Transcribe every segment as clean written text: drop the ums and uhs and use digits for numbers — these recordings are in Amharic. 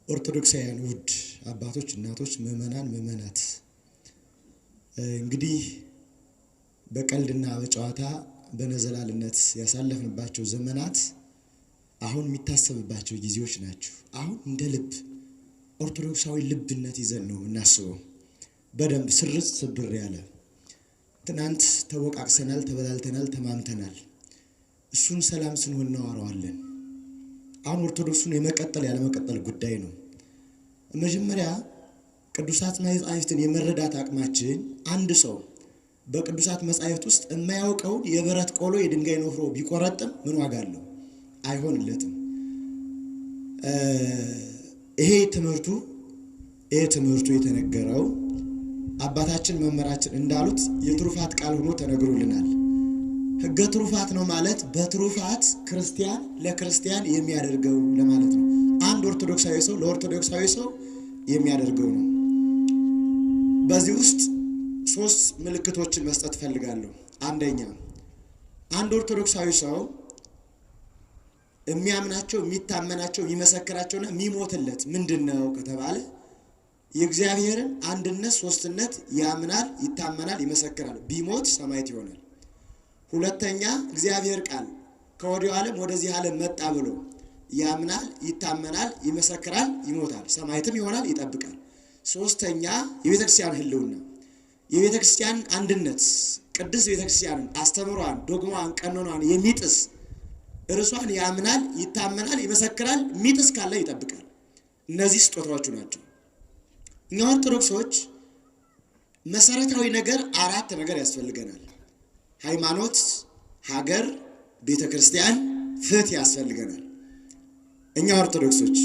ኦርቶዶክሳውያን ውድ አባቶች እናቶች ምእመናን ምእመናት እንግዲህ በቀልድና በጨዋታ በነዘላልነት ያሳለፍንባቸው ዘመናት አሁን የሚታሰብባቸው ጊዜዎች ናቸው። አሁን እንደ ልብ ኦርቶዶክሳዊ ልብነት ይዘን ነው እናስበው። በደንብ ስርጽ ስብር ያለ ትናንት ተወቃቅሰናል፣ ተበላልተናል፣ ተማምተናል። እሱን ሰላም ስንሆን እናወራዋለን። አሁን ኦርቶዶክሱን የመቀጠል ያለ መቀጠል ጉዳይ ነው። መጀመሪያ ቅዱሳት መጻሕፍትን የመረዳት አቅማችን አንድ ሰው በቅዱሳት መጻሕፍት ውስጥ የማያውቀውን የብረት ቆሎ የድንጋይ ኖፍሮ ቢቆረጥም ምን ዋጋ አለው? አይሆንለትም። ይሄ ትምህርቱ የተነገረው አባታችን መምህራችን እንዳሉት የትሩፋት ቃል ሆኖ ተነግሮልናል። ሕገ ትሩፋት ነው ማለት በትሩፋት ክርስቲያን ለክርስቲያን የሚያደርገው ለማለት ነው። አንድ ኦርቶዶክሳዊ ሰው ለኦርቶዶክሳዊ ሰው የሚያደርገው ነው። በዚህ ውስጥ ሶስት ምልክቶችን መስጠት ፈልጋለሁ። አንደኛ አንድ ኦርቶዶክሳዊ ሰው የሚያምናቸው የሚታመናቸው የሚመሰክራቸውና የሚሞትለት ምንድነው ከተባለ የእግዚአብሔርን አንድነት ሶስትነት ያምናል፣ ይታመናል፣ ይመሰክራል። ቢሞት ሰማዕት ይሆናል። ሁለተኛ እግዚአብሔር ቃል ከወዲው ዓለም ወደዚህ ዓለም መጣ ብሎ ያምናል፣ ይታመናል፣ ይመሰክራል፣ ይሞታል፣ ሰማዕትም ይሆናል፣ ይጠብቃል። ሶስተኛ የቤተክርስቲያን ህልውና የቤተክርስቲያን አንድነት ቅድስት ቤተክርስቲያንን አስተምሯን ዶግማዋን ቀኖናዋን የሚጥስ እርሷን ያምናል፣ ይታመናል፣ ይመሰክራል፣ የሚጥስ ካለ ይጠብቃል። እነዚህ ስጦታዎቹ ናቸው። እኛ ኦርቶዶክሶች መሰረታዊ ነገር አራት ነገር ያስፈልገናል። ሃይማኖት፣ ሀገር፣ ቤተክርስቲያን፣ ፍትህ ያስፈልገናል። እኛ ኦርቶዶክሶች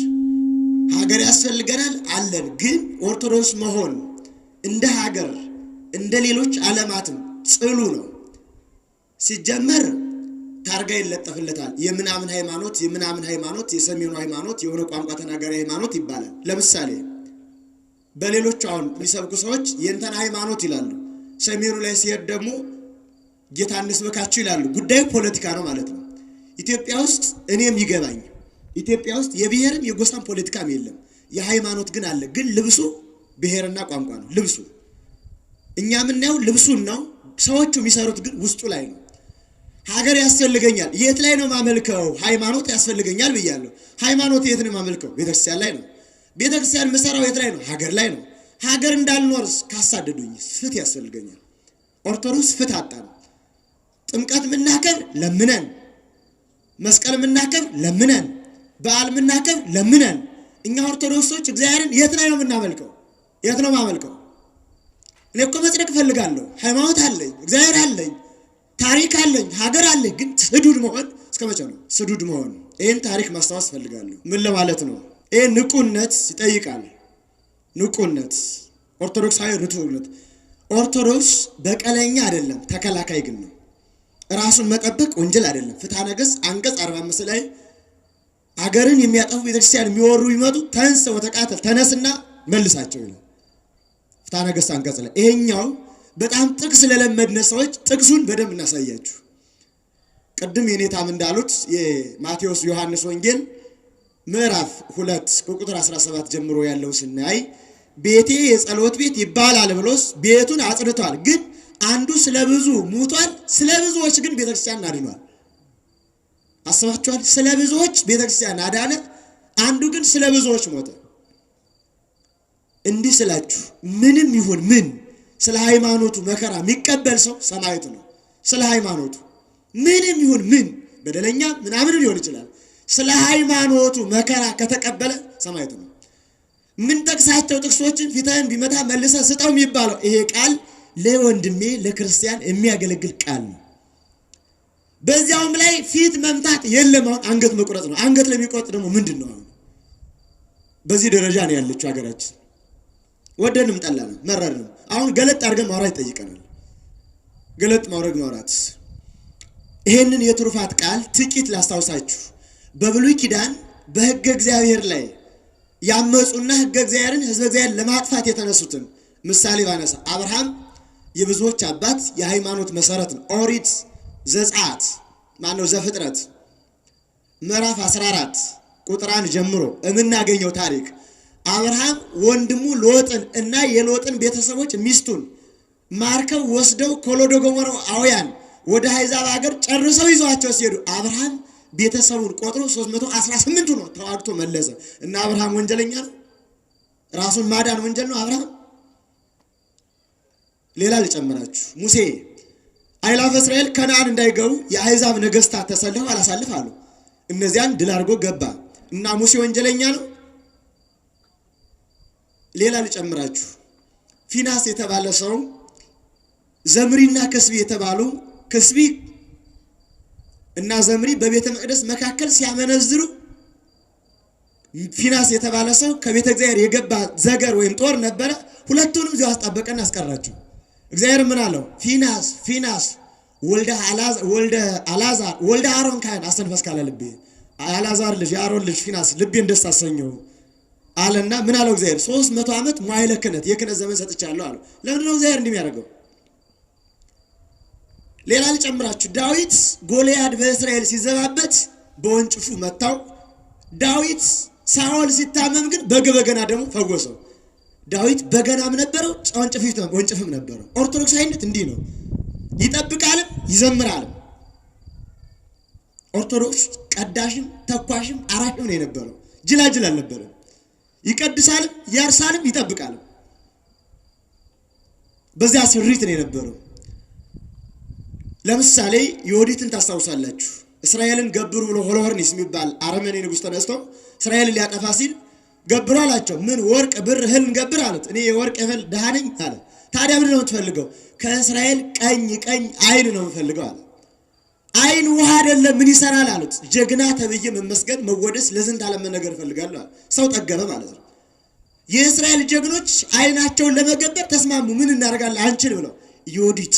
ሀገር ያስፈልገናል አለን። ግን ኦርቶዶክስ መሆን እንደ ሀገር እንደ ሌሎች ዓለማትም ጽሉ ነው። ሲጀመር ታርጋ ይለጠፍለታል። የምናምን ሃይማኖት የሰሜኑ ሃይማኖት የሆነ ቋንቋ ተናጋሪ ሃይማኖት ይባላል። ለምሳሌ በሌሎች አሁን የሚሰብኩ ሰዎች የእንተና ሃይማኖት ይላሉ። ሰሜኑ ላይ ሲሄድ ደግሞ ጌታ እንስበካችሁ ይላሉ። ጉዳዩ ፖለቲካ ነው ማለት ነው። ኢትዮጵያ ውስጥ እኔም ይገባኝ ኢትዮጵያ ውስጥ የብሔርም የጎሳም ፖለቲካም የለም። የሃይማኖት ግን አለ። ግን ልብሱ ብሔርና ቋንቋ ነው ልብሱ። እኛ የምናየው ልብሱን ነው። ሰዎቹ የሚሰሩት ግን ውስጡ ላይ ነው። ሀገር ያስፈልገኛል። የት ላይ ነው ማመልከው? ሃይማኖት ያስፈልገኛል ብያለሁ። ሃይማኖት የት ነው ማመልከው? ቤተክርስቲያን ላይ ነው። ቤተክርስቲያን መሰራው የት ላይ ነው? ሀገር ላይ ነው። ሀገር እንዳልኖርስ ካሳደዱኝ ፍትህ ያስፈልገኛል። ኦርቶዶክስ ፍትህ አጣን። ጥምቀት ምናከብ ለምነን፣ መስቀል ምናከብ ለምነን፣ በዓል ምናከብ ለምነን። እኛ ኦርቶዶክሶች እግዚአብሔርን የት ላይ ነው የምናመልከው? የት ነው ማመልከው? እኔ እኮ መጽደቅ ፈልጋለሁ። ሃይማኖት አለኝ፣ እግዚአብሔር አለኝ፣ ታሪክ አለኝ፣ ሀገር አለኝ። ግን ስዱድ መሆን እስከ መቼ ነው? ስዱድ መሆን ይህን ታሪክ ማስታወስ ፈልጋለሁ። ምን ለማለት ነው? ይህ ንቁነት ይጠይቃል። ንቁነት ኦርቶዶክሳዊ ርቱዕነት። ኦርቶዶክስ በቀለኛ አይደለም፣ ተከላካይ ግን ነው። ራሱን መጠበቅ ወንጀል አይደለም። ፍትሐ ነገሥት አንቀጽ 45 ላይ አገርን የሚያጠፉ ቤተክርስቲያን የሚወሩ ይመጡ ተንስ ወተቃተል ተነስና መልሳቸው ይላል ፍትሐ ነገሥት አንቀጽ ላይ። ይሄኛው በጣም ጥቅስ ለለመድነ ሰዎች ጥቅሱን በደንብ እናሳያችሁ። ቅድም የኔታም እንዳሉት የማቴዎስ ዮሐንስ ወንጌል ምዕራፍ 2 ከቁጥር 17 ጀምሮ ያለው ስናይ ቤቴ የጸሎት ቤት ይባላል ብሎስ ቤቱን አጽድቷል። ግን አንዱ ስለብዙ ሙቷል፣ ስለብዙዎች ግን ቤተክርስቲያን አድኗል። አስባችኋል? ስለብዙዎች ቤተክርስቲያን አዳነ፣ አንዱ ግን ስለብዙዎች ሞተ። እንዲህ ስላችሁ ምንም ይሁን ምን ስለ ሃይማኖቱ መከራ የሚቀበል ሰው ሰማዕት ነው። ስለ ሃይማኖቱ ምንም ይሁን ምን በደለኛ ምናምን ሊሆን ይችላል። ስለ ሃይማኖቱ መከራ ከተቀበለ ሰማዕት ነው። ምን ጠቅሳቸው ጥቅሶችን ፊትህን ቢመታ መልሰህ ስጠው የሚባለው ይሄ ቃል ለወንድሜ ለክርስቲያን የሚያገለግል ቃል ነው። በዚያውም ላይ ፊት መምታት የለም። አሁን አንገት መቁረጥ ነው። አንገት ለሚቆርጥ ደግሞ ምንድነው? አሁን በዚህ ደረጃ ነው ያለችው ሀገራችን። ወደንም ጠላንም መረርንም አሁን ገለጥ አድርገን ማውራት ይጠይቀናል። ገለጥ ማውራት ይሄንን የትሩፋት ቃል ጥቂት ላስታውሳችሁ። በብሉይ ኪዳን በሕገ እግዚአብሔር ላይ ያመጹና ሕገ እግዚአብሔርን ሕዝበ እግዚአብሔር ለማጥፋት የተነሱትን ምሳሌ ባነሳ አብርሃም የብዙዎች አባት የሃይማኖት መሰረት ነው። ኦሪት ዘጸአት ዘፍጥረት ምዕራፍ 14 ቁጥር 1 ጀምሮ የምናገኘው ታሪክ አብርሃም ወንድሙ ሎጥን እና የሎጥን ቤተሰቦች ሚስቱን ማርከው ወስደው ኮሎዶ ጎሞራውያን ወደ አሕዛብ ሀገር ጨርሰው ይዘዋቸው ሲሄዱ አብርሃም ቤተሰቡን ቆጥሮ 318 ነው ተዋግቶ መለሰ። እና አብርሃም ወንጀለኛ ነው? ራሱን ማዳን ወንጀል ነው አብርሃም? ሌላ ልጨምራችሁ። ሙሴ አእላፈ እስራኤል ከነዓን እንዳይገቡ የአሕዛብ ነገስታት ተሰልፈው አላሳልፍ አሉ። እነዚያን ድል አድርጎ ገባ። እና ሙሴ ወንጀለኛ ነው? ሌላ ልጨምራችሁ። ፊናስ የተባለ ሰው ዘምሪና ከስቢ የተባሉ ከስቢ እና ዘምሪ በቤተ መቅደስ መካከል ሲያመነዝሩ ፊናስ የተባለ ሰው ከቤተ እግዚአብሔር የገባ ዘገር ወይም ጦር ነበረ። ሁለቱንም እዚያው አስጣበቀና አስቀራቸው። እግዚአብሔር ምን አለው? ፊናስ ወልደ አልዓዛር ወልደ አሮን ካህን አስተንፈስ ካለ ልቤ አልዓዛር ልጅ የአሮን ልጅ ፊናስ ልቤን ደስ አሰኘው አለና ምን አለው እግዚአብሔር? 300 ዓመት መዋዕለ ክህነት የክህነት ዘመን ሰጥቻለሁ አለው። ለምን ነው እግዚአብሔር እንዲህ የሚያደርገው? ሌላ ልጨምራችሁ። ዳዊት ጎልያድ በእስራኤል ሲዘባበት በወንጭፉ መታው። ዳዊት ሳኦል ሲታመም ግን በገና ደግሞ ፈወሰው። ዳዊት በገናም ነበረው ወንጭፍም ነበረው። ኦርቶዶክሳዊነት እንዲህ ነው፣ ይጠብቃልም ይዘምራልም። ኦርቶዶክስ ቀዳሽም ተኳሽም አራሽም ነው የነበረው፣ ጅላጅል አልነበረም። ይቀድሳልም ያርሳልም ይጠብቃልም። በዚያ ስሪት ነው የነበረው። ለምሳሌ ዮዲትን ታስታውሳላችሁ። እስራኤልን ገብሩ ብሎ ሆሎሆርኒስ የሚባል አረመኔ ንጉስ ተነስቶ እስራኤልን ሊያጠፋ ሲል ገብሩ አላቸው። ምን ወርቅ ብር እህል እንገብር አሉት። እኔ የወርቅ እህል ድሃ ነኝ አለ። ታዲያ ምንድን ነው የምትፈልገው? ከእስራኤል ቀኝ አይን ነው የምፈልገው አለ። አይን ውሃ አይደለም ምን ይሰራል አሉት። ጀግና ተብዬ መመስገን መወደስ ለዝንት ዓለም ነገር እፈልጋለሁ። ሰው ጠገበ ማለት ነው። የእስራኤል ጀግኖች አይናቸውን ለመገበር ተስማሙ። ምን እናደርጋለን አንችል ብለው ዮዲት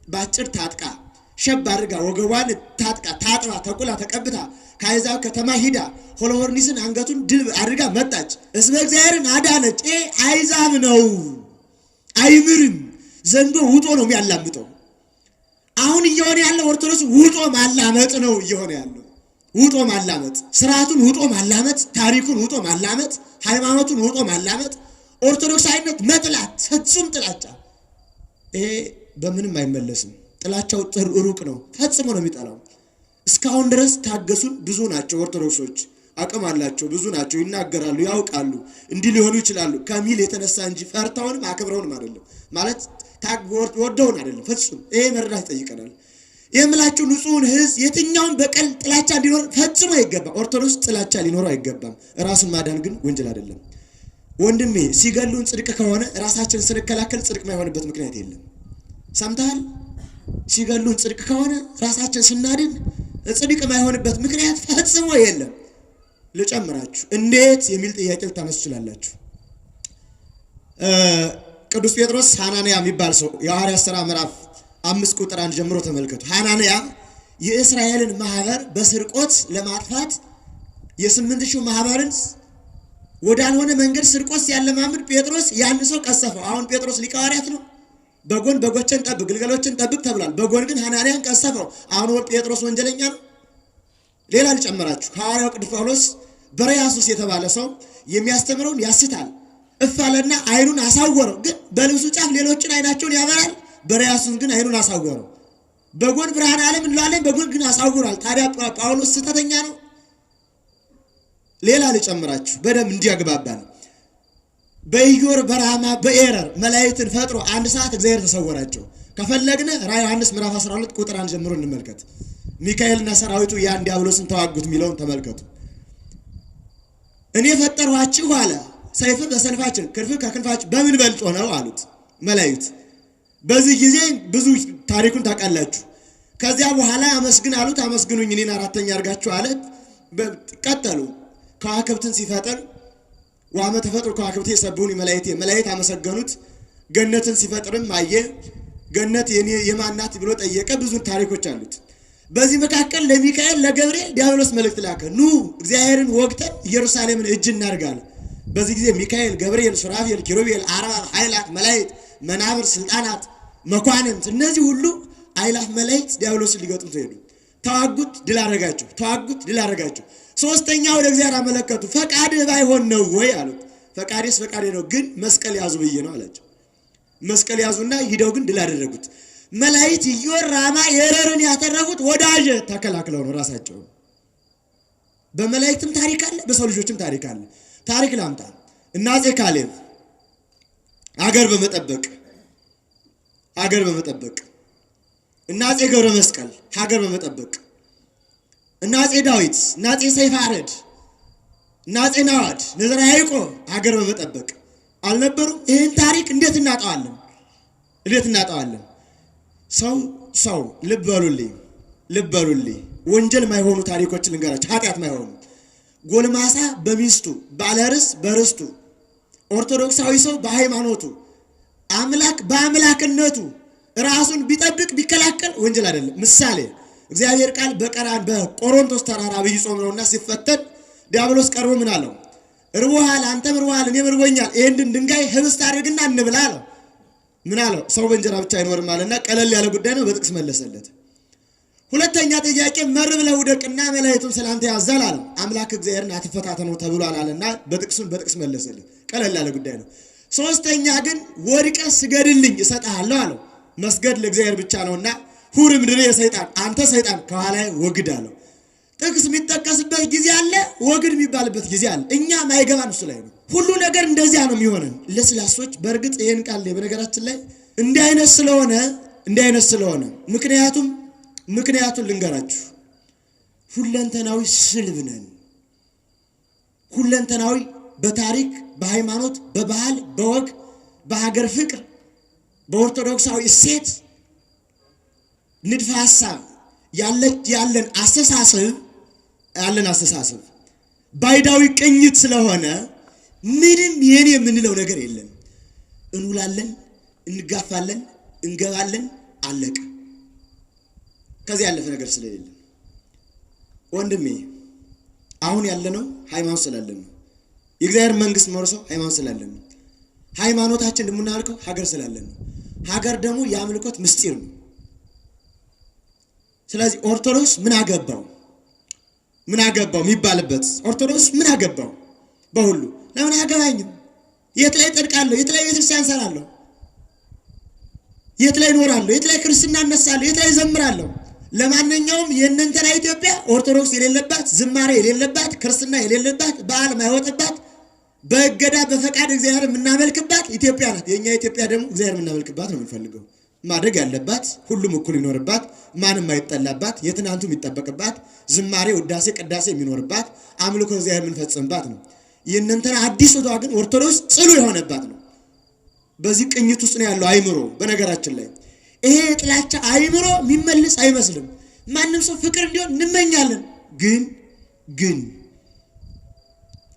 ባጭር ታጥቃ ሸብ አድርጋ ወገቧን ታጥባ ተቁላ ተቀብታ ከአሕዛብ ከተማ ሂዳ ሆሎሆርኒስን አንገቱን ድል አድርጋ መጣች። እስመ እግዚአብሔርን አዳነች። አሕዛብ ነው አይምርም። ዘንዶ ውጦ ነው የሚያላምጠው። አሁን እየሆነ ያለው ኦርቶዶክስ ውጦ ማላመጥ ነው እየሆነ ያለው። ውጦ ማላመጥ፣ ስርዓቱን ውጦ ማላመጥ፣ ታሪኩን ውጦ ማላመጥ፣ ሃይማኖቱን ውጦ ማላመጥ፣ ኦርቶዶክሳዊነት መጥላት፣ ፍጹም ጥላቻ። ይሄ በምንም አይመለስም። ጥላቻው ሩቅ ነው፣ ፈጽሞ ነው የሚጠላው። እስካሁን ድረስ ታገሱን። ብዙ ናቸው ኦርቶዶክሶች፣ አቅም አላቸው፣ ብዙ ናቸው፣ ይናገራሉ፣ ያውቃሉ፣ እንዲህ ሊሆኑ ይችላሉ ከሚል የተነሳ እንጂ ፈርታውንም አክብረውንም አይደለም። ማለት ወደውን አይደለም። ፍጹም ይሄ መረዳት ይጠይቀናል። የምላችሁ ንጹህን ሕዝብ የትኛውን በቀል ጥላቻ እንዲኖር ፈጽሞ አይገባም። ኦርቶዶክስ ጥላቻ ሊኖረው አይገባም። ራስን ማዳን ግን ወንጀል አይደለም። ወንድሜ ሲገሉን ጽድቅ ከሆነ ራሳችንን ስንከላከል ጽድቅ ማይሆንበት ምክንያት የለም። ሰምተሃል? ሲገሉን ጽድቅ ከሆነ ራሳችን ስናድን ጽድቅ ማይሆንበት ምክንያት ፈጽሞ የለም። ልጨምራችሁ እንዴት የሚል ጥያቄ ልታነሱ ትችላላችሁ። ቅዱስ ጴጥሮስ ሐናንያ የሚባል ሰው የሐዋርያት ሥራ ምዕራፍ 5 ቁጥር 1 ጀምሮ ተመልከቱ። ሐናንያ የእስራኤልን ማህበር በስርቆት ለማጥፋት የ8000 ማህበርን ወዳልሆነ መንገድ ስርቆት ሲያለማምድ ጴጥሮስ ያን ሰው ቀሰፈው። አሁን ጴጥሮስ ሊቀ ሐዋርያት ነው። በጎን በጎችን ጠብቅ ግልገሎችን ጠብቅ ተብሏል። በጎን ግን ሐናንያን ቀሰፈው። አሁን ጴጥሮስ ወንጀለኛ ነው። ሌላ ልጨምራችሁ። ሐዋርያው ቅዱስ ጳውሎስ በርያሱስ የተባለ ሰው የሚያስተምረውን ያስታል። እፋለና አይኑን አሳወረው። ግን በልብሱ ጫፍ ሌሎችን አይናቸውን ያበራል። በርያሱስ ግን አይኑን አሳወረው። በጎን ብርሃን ዓለም እንላለን፣ በጎን ግን አሳውሯል። ታዲያ ጳውሎስ ስተተኛ ነው? ሌላ ልጨምራችሁ በደም እንዲያግባባን። በኢዮር በራማ በኤረር መላእክትን ፈጥሮ አንድ ሰዓት እግዚአብሔር ተሰወራቸው። ከፈለግነ ራዕይ ዮሐንስ ምዕራፍ 12 ቁጥር 1 ጀምሮ እንመልከት። ሚካኤልና ሰራዊቱ ያን ዲያብሎስን ተዋጉት የሚለውን ተመልከቱ። እኔ ፈጠርኋችሁ አለ። ሰይፍ በሰልፋችን ክንፍ ከክንፋችን በምን በልጦ ነው አሉት መላእክት። በዚህ ጊዜ ብዙ ታሪኩን ታውቃላችሁ። ከዚያ በኋላ አመስግን አሉት። አመስግኑኝ እኔን አራተኛ አድርጋችሁ አለ። ቀጠሉ። ከዋክብትን ሲፈጥር ዋመ ተፈጥሮ ከዋክብት የሰቡን መላእክት አመሰገኑት። ገነትን ሲፈጥርም አየ። ገነት የማናት ብሎ ጠየቀ። ብዙ ታሪኮች አሉት። በዚህ መካከል ለሚካኤል ለገብርኤል ዲያብሎስ መልእክት ላከ። ኑ እግዚአብሔርን ወግተን ኢየሩሳሌምን እጅ እናርጋለን። በዚህ ጊዜ ሚካኤል፣ ገብርኤል፣ ሱራፌል፣ ኪሩቤል፣ አርባብ ኃይላት መላእክት፣ መናብር፣ ስልጣናት፣ መኳንንት እነዚህ ሁሉ ኃይላት መላእክት ዲያብሎስን ሊገጥሙት ሄዱ። ተዋጉት፣ ድል አደረጋቸው። ተዋጉት፣ ድል አደረጋቸው። ሶስተኛው ወደ እግዚአብሔር አመለከቱ። ፈቃድህ ባይሆን ነው ወይ አሉት። ፈቃዴስ ፈቃዴ ነው ግን መስቀል ያዙ ብዬ ነው አላቸው። መስቀል ያዙና ሂደው ግን ድል አደረጉት። መላእክት ኢዮር ራማ የረርን ያተረፉት ወዳጅ ተከላክለው ነው ራሳቸው። በመላእክትም ታሪክ አለ፣ በሰው ልጆችም ታሪክ አለ። ታሪክ ላምጣ። እና አፄ ካሌብ አገር በመጠበቅ እና አፄ ገብረ መስቀል ሀገር በመጠበቅ እና አፄ ዳዊት እና አፄ ሰይፈ አረድ እና አፄ ናዖድ ንዝራ ያዕቆብ ሀገር በመጠበቅ አልነበሩም? ይህን ታሪክ እንዴት እናጣዋለን? ሰው ልብ በሉልኝ ወንጀል ማይሆኑ ታሪኮችን ልንገራችሁ፣ ኃጢአት ማይሆኑ ጎልማሳ በሚስቱ ባለርስ በርስቱ ኦርቶዶክሳዊ ሰው በሃይማኖቱ አምላክ በአምላክነቱ ራሱን ቢጠብቅ ቢከላከል ወንጀል አይደለም። ምሳሌ እግዚአብሔር ቃል በቆሮንቶስ ተራራ ዐቢይ ጾም ነውና ሲፈተን ዲያብሎስ ቀርቦ ምን አለው? እርቦሃል፣ አንተም እርቦሃል፣ እኔም እርቦኛል፣ ይሄንን ድንጋይ ህብስት አድርግና እንብላ አለው። ምን አለው? ሰው በእንጀራ ብቻ አይኖርም አለና ቀለል ያለ ጉዳይ ነው፣ በጥቅስ መለሰለት። ሁለተኛ ጥያቄ መር ብለህ ውደቅና መላእክቱን ስላንተ ያዛል አለው። አምላክ እግዚአብሔርን አትፈታተነው ተብሏል አለና በጥቅስ መለሰለት። ቀለል ያለ ጉዳይ ነው። ሶስተኛ ግን ወድቀህ ስገድልኝ እሰጥሃለሁ አለው። መስገድ ለእግዚአብሔር ብቻ ነውና ሁር ምድር የሰይጣን አንተ ሰይጣን ከኋላዬ ወግድ አለው። ጥቅስ የሚጠቀስበት ጊዜ አለ፣ ወግድ የሚባልበት ጊዜ አለ። እኛ ማይገባን እሱ ላይ ነው። ሁሉ ነገር እንደዚያ ነው የሚሆነን ለስላሶች። በእርግጥ ይሄን ቃል በነገራችን ላይ እንዲህ አይነት ስለሆነ ምክንያቱን ልንገራችሁ። ሁለንተናዊ ስልብ ነን። ሁለንተናዊ በታሪክ በሃይማኖት በባህል በወግ በሀገር ፍቅር በኦርቶዶክሳዊ እሴት ንድፈ ሐሳብ ያለን አስተሳሰብ ባይዳዊ ቅኝት ስለሆነ ምንም የኔ የምንለው ነገር የለም። እንውላለን፣ እንጋፋለን፣ እንገባለን፣ አለቀ። ከዚህ ያለፈ ነገር ስለሌለ ወንድሜ አሁን ያለነው ሃይማኖት ስላለን ነው። የእግዚአብሔር መንግስት መርሶ ሃይማኖት ስላለን ነው። ሃይማኖታችን እንደምናልከው ሀገር ስላለን ነው። ሀገር ደግሞ የአምልኮት ምስጢር ነው። ስለዚህ ኦርቶዶክስ ምን አገባው የሚባልበት ኦርቶዶክስ ምን አገባው በሁሉ ለምን አያገባኝም? የት ላይ ጠድቃለሁ? የት ላይ ቤተክርስቲያን ሰራለሁ? የት ላይ እኖራለሁ? የት ላይ ክርስትና እነሳለሁ? የት ላይ ዘምራለሁ? ለማንኛውም የእናንተና ኢትዮጵያ ኦርቶዶክስ የሌለባት፣ ዝማሬ የሌለባት፣ ክርስትና የሌለባት፣ በዓል ማይወጣባት፣ በእገዳ በፈቃድ እግዚአብሔር የምናመልክባት ኢትዮጵያ ናት። የኛ ኢትዮጵያ ደግሞ እግዚአብሔር የምናመልክባት ነው የምንፈልገው። ማድረግ ያለባት ሁሉም እኩል ይኖርባት፣ ማንም አይጠላባት፣ የትናንቱ የሚጠበቅባት፣ ዝማሬ ውዳሴ ቅዳሴ የሚኖርባት፣ አምልኮ እግዚአብሔር የምንፈጽምባት ነው። የእናንተና አዲስ ወጣ ግን ኦርቶዶክስ ጽሉ የሆነባት ነው። በዚህ ቅኝት ውስጥ ነው ያለው አይምሮ። በነገራችን ላይ ይሄ የጥላቻ አይምሮ የሚመለስ አይመስልም። ማንም ሰው ፍቅር እንዲሆን እንመኛለን። ግን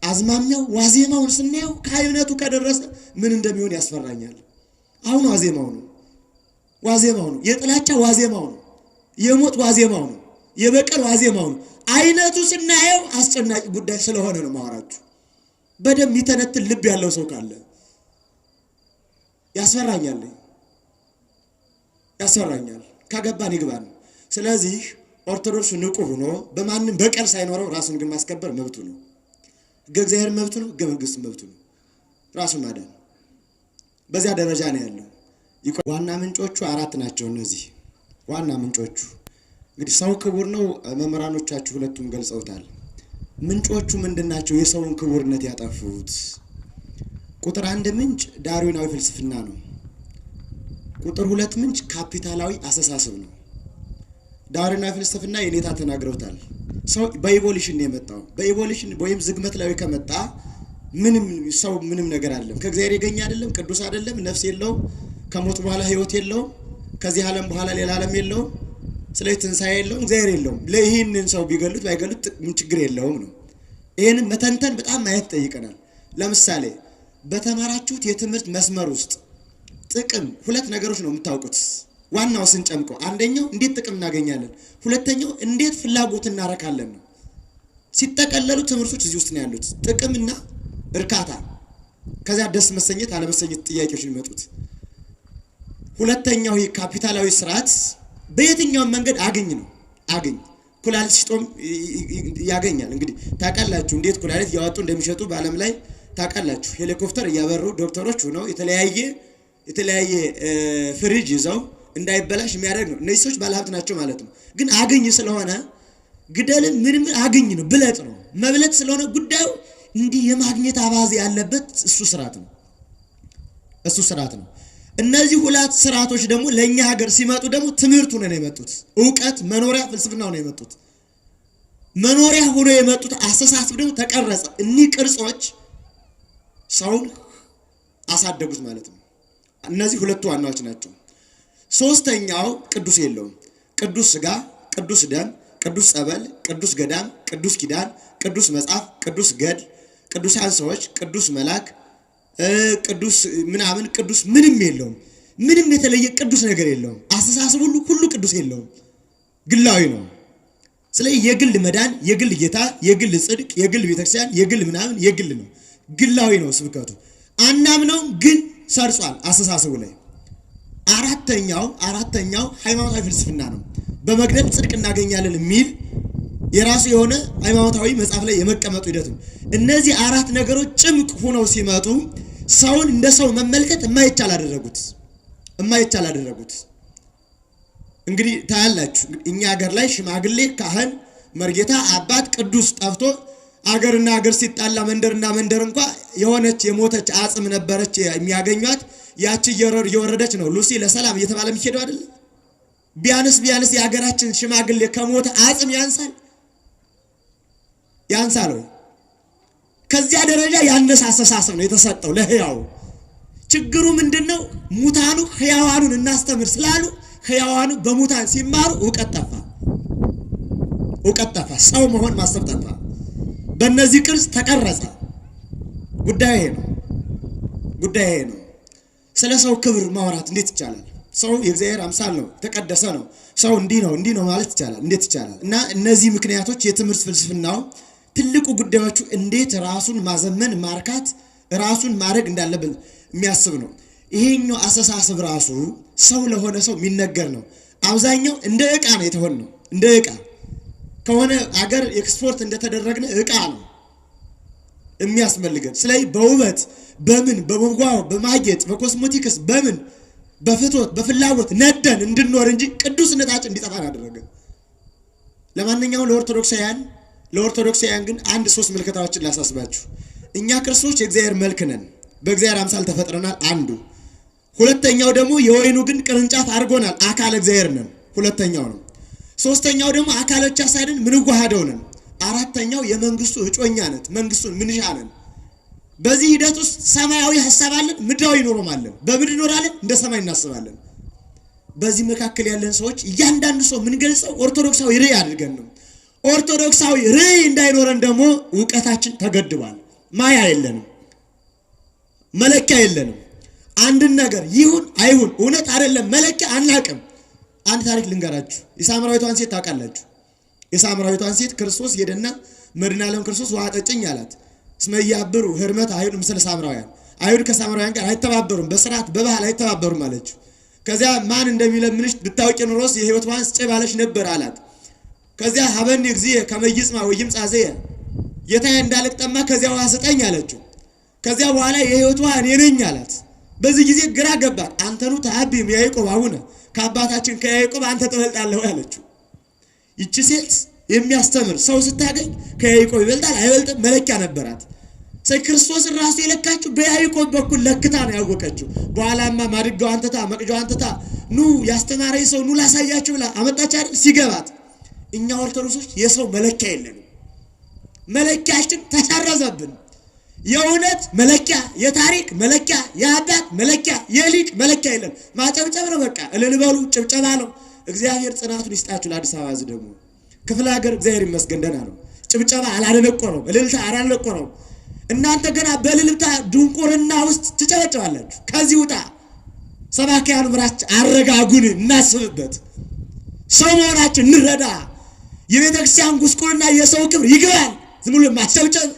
አዝማሚያው ዋዜማውን ስናየው ከአይነቱ ከደረሰ ምን እንደሚሆን ያስፈራኛል። አሁን ዋዜማው ነው። የጥላቻ ዋዜማው ነው። የሞት ዋዜማው ነው። የበቀል ዋዜማው ነው። አይነቱ ስናየው አስጨናቂ ጉዳይ ስለሆነ ነው ማወራችሁ። በደም የሚተነትን ልብ ያለው ሰው ካለ ያስፈራኛል። ከገባን ይግባን። ስለዚህ ኦርቶዶክስ ንቁ ሆኖ በማንም በቀል ሳይኖረው ራሱን ግን ማስከበር መብቱ ነው። እግዚአብሔር መብቱ ነው። መንግስት መብቱ ነው። ራሱን ማዳን በዚያ ደረጃ ነው ያለው። ዋና ምንጮቹ አራት ናቸው። እነዚህ ዋና ምንጮቹ እንግዲህ ሰው ክቡር ነው። መምህራኖቻችሁ ሁለቱም ገልጸውታል። ምንጮቹ ምንድናቸው? የሰውን ክቡርነት ያጠፉት። ቁጥር 1 ምንጭ ዳርዊናዊ ፍልስፍና ነው። ቁጥር 2 ምንጭ ካፒታላዊ አስተሳሰብ ነው። ዳርዊናዊ ፍልስፍና የኔታ ተናግረውታል። ሰው በኢቮሉሽን ነው የመጣው። በኢቮሉሽን ወይም ዝግመት ላይ ከመጣ ምንም ነገር አይደለም። ከእግዚአብሔር የገኘ አይደለም፣ ቅዱስ አይደለም፣ ነፍስ የለውም፣ ከሞት በኋላ ህይወት የለውም፣ ከዚህ ዓለም በኋላ ሌላ ዓለም የለውም፣ ስለዚህ ትንሣኤ የለውም፣ እግዚአብሔር የለውም። ለይህንን ሰው ቢገሉት ባይገሉት ምን ችግር የለውም ነው። ይሄንን መተንተን በጣም ማየት ጠይቀናል። ለምሳሌ በተማራችሁት የትምህርት መስመር ውስጥ ጥቅም ሁለት ነገሮች ነው የምታውቁት። ዋናው ስንጨምቀው አንደኛው እንዴት ጥቅም እናገኛለን፣ ሁለተኛው እንዴት ፍላጎት እናረካለን ነው። ሲጠቀለሉ ትምህርቶች እዚህ ውስጥ ነው ያሉት፣ ጥቅምና እርካታ። ከዛ ደስ መሰኘት አለመሰኘት ጥያቄዎች የሚመጡት። ሁለተኛው ካፒታላዊ ስርዓት በየትኛው መንገድ አገኝ ነው። ኩላሊት ሲጦም ያገኛል። እንግዲህ ታውቃላችሁ እንዴት ኩላሊት ያወጡ እንደሚሸጡ በዓለም ላይ ታውቃላችሁ ሄሊኮፕተር እያበሩ ዶክተሮች ሆነው የተለያየ ፍሪጅ ይዘው እንዳይበላሽ የሚያደርግ ነው። እነዚህ ሰዎች ባለሀብት ናቸው ማለት ነው። ግን አገኝ ስለሆነ ግደልን ምንም አገኝ ነው ብለጥ ነው መብለጥ ስለሆነ ጉዳዩ እንዲህ የማግኘት አባዜ ያለበት እሱ ስርዓት ነው። እነዚህ ሁለት ስርዓቶች ደግሞ ለኛ ሀገር ሲመጡ ደግሞ ትምህርቱ ነው የመጡት። ዕውቀት መኖሪያ ፍልስፍናው ነው የመጡት። መኖሪያ ሆኖ የመጡት አስተሳሰብ ደግሞ ተቀረጸ። እኒህ ቅርጾች ሰውን አሳደጉት ማለት ነው። እነዚህ ሁለቱ ዋናዎች ናቸው። ሶስተኛው ቅዱስ የለውም። ቅዱስ ሥጋ፣ ቅዱስ ደም፣ ቅዱስ ጸበል፣ ቅዱስ ገዳም፣ ቅዱስ ኪዳን፣ ቅዱስ መጽሐፍ፣ ቅዱስ ገድል፣ ቅዱሳን ሰዎች፣ ቅዱስ መልአክ፣ ቅዱስ ምናምን ቅዱስ ምንም የለውም። ምንም የተለየ ቅዱስ ነገር የለውም። አስተሳሰብ ሁሉ ቅዱስ የለውም። ግላዊ ነው። ስለዚህ የግል መዳን፣ የግል ጌታ፣ የግል ጽድቅ፣ የግል ቤተክርስቲያን፣ የግል ምናምን የግል ነው። ግላዊ ነው ስብከቱ። አናምነው ግን ሰርጿል አስተሳሰቡ ላይ። አራተኛው ሃይማኖታዊ ፍልስፍና ነው። በመግደል ጽድቅ እናገኛለን የሚል የራሱ የሆነ ሃይማኖታዊ መጽሐፍ ላይ የመቀመጡ ሂደት ነው። እነዚህ አራት ነገሮች ጭምቅ ሆነው ሲመጡ ሰውን እንደ ሰው መመልከት የማይቻል አደረጉት። እንግዲህ ታያላችሁ እኛ ሀገር ላይ ሽማግሌ፣ ካህን፣ መርጌታ፣ አባት፣ ቅዱስ ጠፍቶ አገርና አገር ሲጣላ መንደርና መንደር እንኳን የሆነች የሞተች አጽም ነበረች የሚያገኟት። ያቺ እየወረደች ነው ሉሲ ለሰላም እየተባለ የሚሄደው አይደል? ቢያንስ የሀገራችን ሽማግሌ ከሞተ አጽም ያንሳል ወይ? ከዚያ ደረጃ ያነሰ አስተሳሰብ ነው የተሰጠው ለህያው። ችግሩ ምንድነው? ሙታኑ ህያዋኑን እናስተምር ስላሉ ህያዋኑ በሙታን ሲማሩ ዕውቀት ጠፋ። ሰው መሆን ማሰብ ጠፋ። በእነዚህ ቅርጽ ተቀረጸ። ጉዳይ ነው። ስለ ሰው ክብር ማውራት እንዴት ይቻላል? ሰው የእግዚአብሔር አምሳል ነው፣ ተቀደሰ ነው። ሰው እንዲህ ነው ማለት ይቻላል? እንዴት ይቻላል? እና እነዚህ ምክንያቶች የትምህርት ፍልስፍናው ትልቁ ጉዳዮቹ እንዴት ራሱን ማዘመን ማርካት ራሱን ማድረግ እንዳለበት የሚያስብ ነው። ይሄኛው አስተሳሰብ ራሱ ሰው ለሆነ ሰው የሚነገር ነው። አብዛኛው እንደ ዕቃ ነው የተሆነው። እንደ ዕቃ ከሆነ አገር ኤክስፖርት እንደተደረግነ ዕቃ ነው የሚያስፈልገን። ስለዚህ በውበት በምን በመጓው በማጌጥ በኮስሞቲክስ በምን በፍቶት በፍላጎት ነደን እንድንኖር እንጂ ቅዱስነታችን እንዲጠፋ አደረገ። ለማንኛውም ለኦርቶዶክሳውያን ግን ሶስት ምልክታዎችን ላሳስባችሁ። እኛ ክርስቶስ የእግዚአብሔር መልክ ነን፣ በእግዚአብሔር አምሳል ተፈጥረናል። አንዱ። ሁለተኛው ደግሞ የወይኑ ግን ቅርንጫፍ አድርጎናል፣ አካል እግዚአብሔር ነን። ሁለተኛው ነው። ሶስተኛው ደግሞ አካሎች አሳይደን ምንዋሃደው ነን። አራተኛው የመንግስቱ እጮኛ ነን፣ መንግስቱን ምንሻ ነን። በዚህ ሂደት ውስጥ ሰማያዊ ሐሳብ አለን፣ ምድራዊ ኑሮም አለን። በምድር ኖራለን፣ እንደ ሰማይ እናስባለን። በዚህ መካከል ያለን ሰዎች እያንዳንዱ ሰው ምን ገልጸው ኦርቶዶክሳዊ ርዕይ አድርገን ነው። ኦርቶዶክሳዊ ርዕይ እንዳይኖረን ደግሞ ዕውቀታችን ተገድቧል። ማያ የለንም፣ መለኪያ የለንም። አንድን ነገር ይሁን አይሁን እውነት አይደለም መለኪያ አናቅም። አንድ ታሪክ ልንገራችሁ። የሳምራዊቷን ሴት ታውቃላችሁ? የሳምራዊቷን ሴት ክርስቶስ ሄደና መድኃኔዓለም ክርስቶስ ውሃ ጠጭኝ አላት። እስመ ኢያብሩ ሕርመት አይሁድ ምስለ ሳምራውያን፣ አይሁድ ከሳምራውያን ጋር አይተባበሩም፣ በስርዓት በባህል አይተባበሩም አለችው። ከዚያ ማን እንደሚለምንሽ ብታውቂ ኑሮስ የሕይወት ውሃን ስጪኝ ባለሽ ነበር አላት። ከዚያ ሀበኒ እግዚእ ከመ ይጽምዕ ወይምጻእ ዘየ፣ ጌታዬ እንዳልጠማ ከዚያ ውሃ ስጠኝ አለችው። ከዚያ በኋላ የሕይወት ውሃ እኔ ነኝ አላት። በዚህ ጊዜ ግራ ገባት። አንተኑ ተአቢም ያዕቆብ አቡነ፣ ከአባታችን ከያዕቆብ አንተ ትበልጣለህ አለችው። ይቺ ሴት የሚያስተምር ሰው ስታገኝ ከያዕቆብ ይበልጣል አይበልጥም መለኪያ ነበራት። ክርስቶስን ራሱ የለካችው በያዕቆብ በኩል ለክታ ነው ያወቀችው። በኋላማ ማድጋው አንተታ መቅጃው አንተታ ኑ ያስተማረኝ ሰው ኑ ላሳያችሁ ብላ አመጣች አይደል? ሲገባት እኛ ኦርቶዶክሶች የሰው መለኪያ የለንም። መለኪያችን ተሰረዘብን። የእውነት መለኪያ፣ የታሪክ መለኪያ፣ የአባት መለኪያ፣ የሊቅ መለኪያ የለም። ማጨብጨብ ነው በቃ። እልል በሉ፣ ጭብጨባ ነው። እግዚአብሔር ጽናቱን ይስጣችሁ። ለአዲስ አበባ ሕዝብ ደግሞ ክፍለ ሀገር እግዚአብሔር ይመስገን ደህና ነው። ጭብጨባ አላደነቆረው፣ እልልታ አላደነቆረው። እናንተ ገና በእልልታ ድንቁርና ውስጥ ትጨበጨባላችሁ። ከዚህ ውጣ። ሰባኪያኑ ምራች አረጋጉን፣ እናስብበት። ሰው መሆናችን እንረዳ። የቤተክርስቲያን ጉስቁልና የሰው ክብር ይግባል። ዝም ብሎ ማጨብጨብ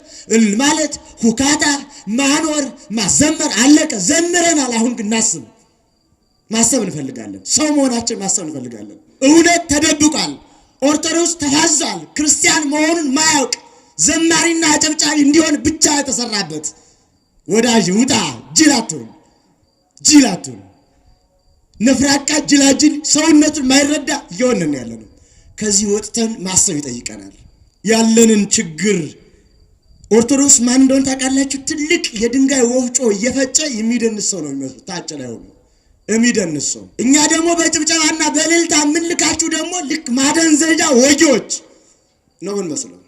ማለት ሁካታ ማኖር ማዘመር አለቀ። ዘምረናል። አሁን ግን ማሰብ እንፈልጋለን። ሰው መሆናችን ማሰብ እንፈልጋለን። እውነት ተደብቋል። ኦርቶዶክስ ተፋዟል። ክርስቲያን መሆኑን ማያውቅ ዘማሪና አጨብጫቢ እንዲሆን ብቻ የተሰራበት ወዳጅ ውጣ ጅላቱን ነፍራቃ ጅላጅል ሰውነቱን ማይረዳ እየሆነን ያለነው ከዚህ ወጥተን ማሰብ ይጠይቀናል ያለንን ችግር ኦርቶዶክስ ማን እንደሆነ ታውቃላችሁ ትልቅ የድንጋይ ወፍጮ እየፈጨ የሚደንሰው ነው የሚመስለው ታች ላይ ሆኖ የሚደንሰው እኛ ደግሞ በጭብጨባና በእልልታ ምንልካችሁ ደግሞ ልክ ማደንዘዣ ወጆች ነው የምንመስለው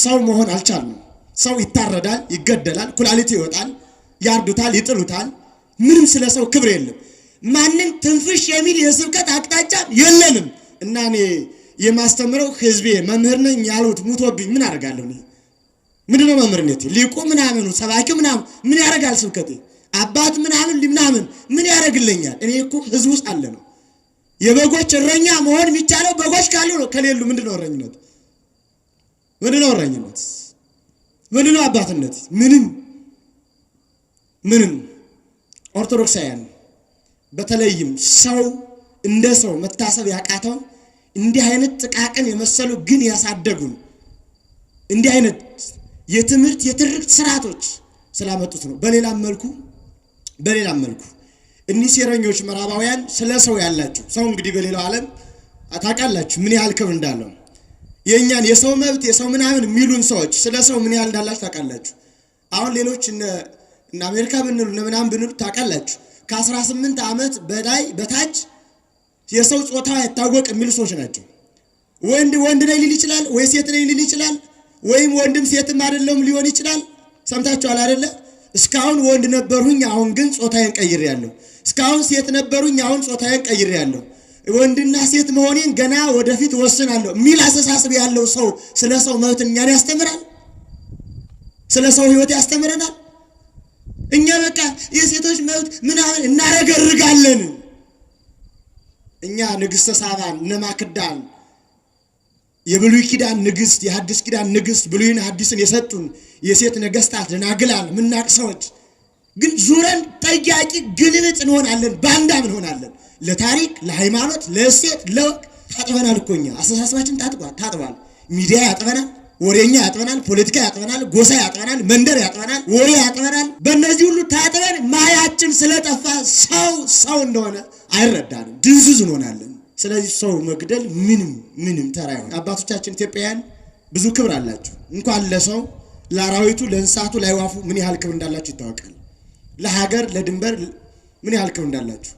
ሰው መሆን አልቻልንም ሰው ይታረዳል ይገደላል ኩላሊት ይወጣል ያርዱታል ይጥሉታል ምንም ስለሰው ክብር የለም ማንንም ትንፍሽ የሚል የስብከት አቅጣጫ የለንም እና እኔ የማስተምረው ህዝቤ መምህር ነኝ ያሉት ሙቶብኝ ምን አደርጋለሁ እኔ ምንድነው መምህርነቴ ሊቁ ምናምኑ ሰባኪው ምናምን ምን ያደርጋል ስብከቴ አባት ምናምን ምን ያደርግልኛል እኔ እኮ ህዝብ ውስጥ አለ ነው የበጎች እረኛ መሆን የሚቻለው በጎች ካሉ ነው ከሌሉ ምንድነው እረኝነት ምንድነው አባትነት ምንም ኦርቶዶክሳውያን በተለይም ሰው እንደ ሰው መታሰብ ያቃተው እንዲህ አይነት ጥቃቅን የመሰሉ ግን ያሳደጉን እንዲህ አይነት የትምህርት የትርክት ስርዓቶች ስላመጡት ነው በሌላም መልኩ እኒህ ሴረኞች ምዕራባውያን ስለ ሰው ያላችሁ ሰው እንግዲህ በሌላው ዓለም አታውቃላችሁ ምን ያህል ክብር እንዳለው የኛን የሰው መብት የሰው ምናምን የሚሉን ሰዎች ስለ ሰው ምን ያህል እንዳላችሁ ታውቃላችሁ አሁን ሌሎች እነ አሜሪካ ብንሉ ምናምን ብንሉ ታውቃላችሁ ከ18 ዓመት በታች የሰው ጾታ አይታወቅ የሚሉ ሰዎች ናቸው ወንድ ላይ ሊል ይችላል ወይ ሴት ላይ ሊል ይችላል ወይም ወንድም ሴትም አይደለም ሊሆን ይችላል ሰምታችኋል አይደለ እስካሁን ወንድ ነበርሁኝ አሁን ግን ጾታዬን ቀይሬያለሁ እስካሁን ሴት ነበርሁኝ አሁን ጾታዬን ቀይሬያለሁ ወንድና ሴት መሆኔን ገና ወደፊት ወስናለሁ ሚል አስተሳሰብ ያለው ሰው ስለ ሰው መብት እኛን ያስተምራል ስለ ሰው ህይወት ያስተምረናል እኛ በቃ የሴቶች መብት ምናምን እናረጋርጋለን እኛ ንግስተ ሳባን ነማክዳን የብሉይ ኪዳን ንግስት የሐዲስ ኪዳን ንግስት ብሉይን ሐዲስን የሰጡን የሴት ነገስታት ደናግላን ምናቅሰዎች ግን ዙረን ጠያቂ ግልብጥ እንሆናለን ባንዳም እንሆናለን ለታሪክ ለሃይማኖት ለእሴት ለወቅ ታጥበናል እኮኛ አስተሳሰባችን ታጥቧል ሚዲያ ያጥበናል ወሬኛ ያጥበናል ፖለቲካ ያጥበናል ጎሳ ያጥበናል መንደር ያጥበናል ወሬ ያጥበናል በእነዚህ ሁሉ ታጥበን ማያችን ስለጠፋ ሰው እንደሆነ አይረዳንም ድንዝዝ እንሆናለን ስለዚህ ሰው መግደል ምንም ተራ ይሆን አባቶቻችን ኢትዮጵያውያን ብዙ ክብር አላችሁ እንኳን ለሰው ለአራዊቱ ለእንስሳቱ ላይዋፉ ምን ያህል ክብር እንዳላችሁ ይታወቃል ለሀገር ለድንበር ምን ያህል ክብር እንዳላችሁ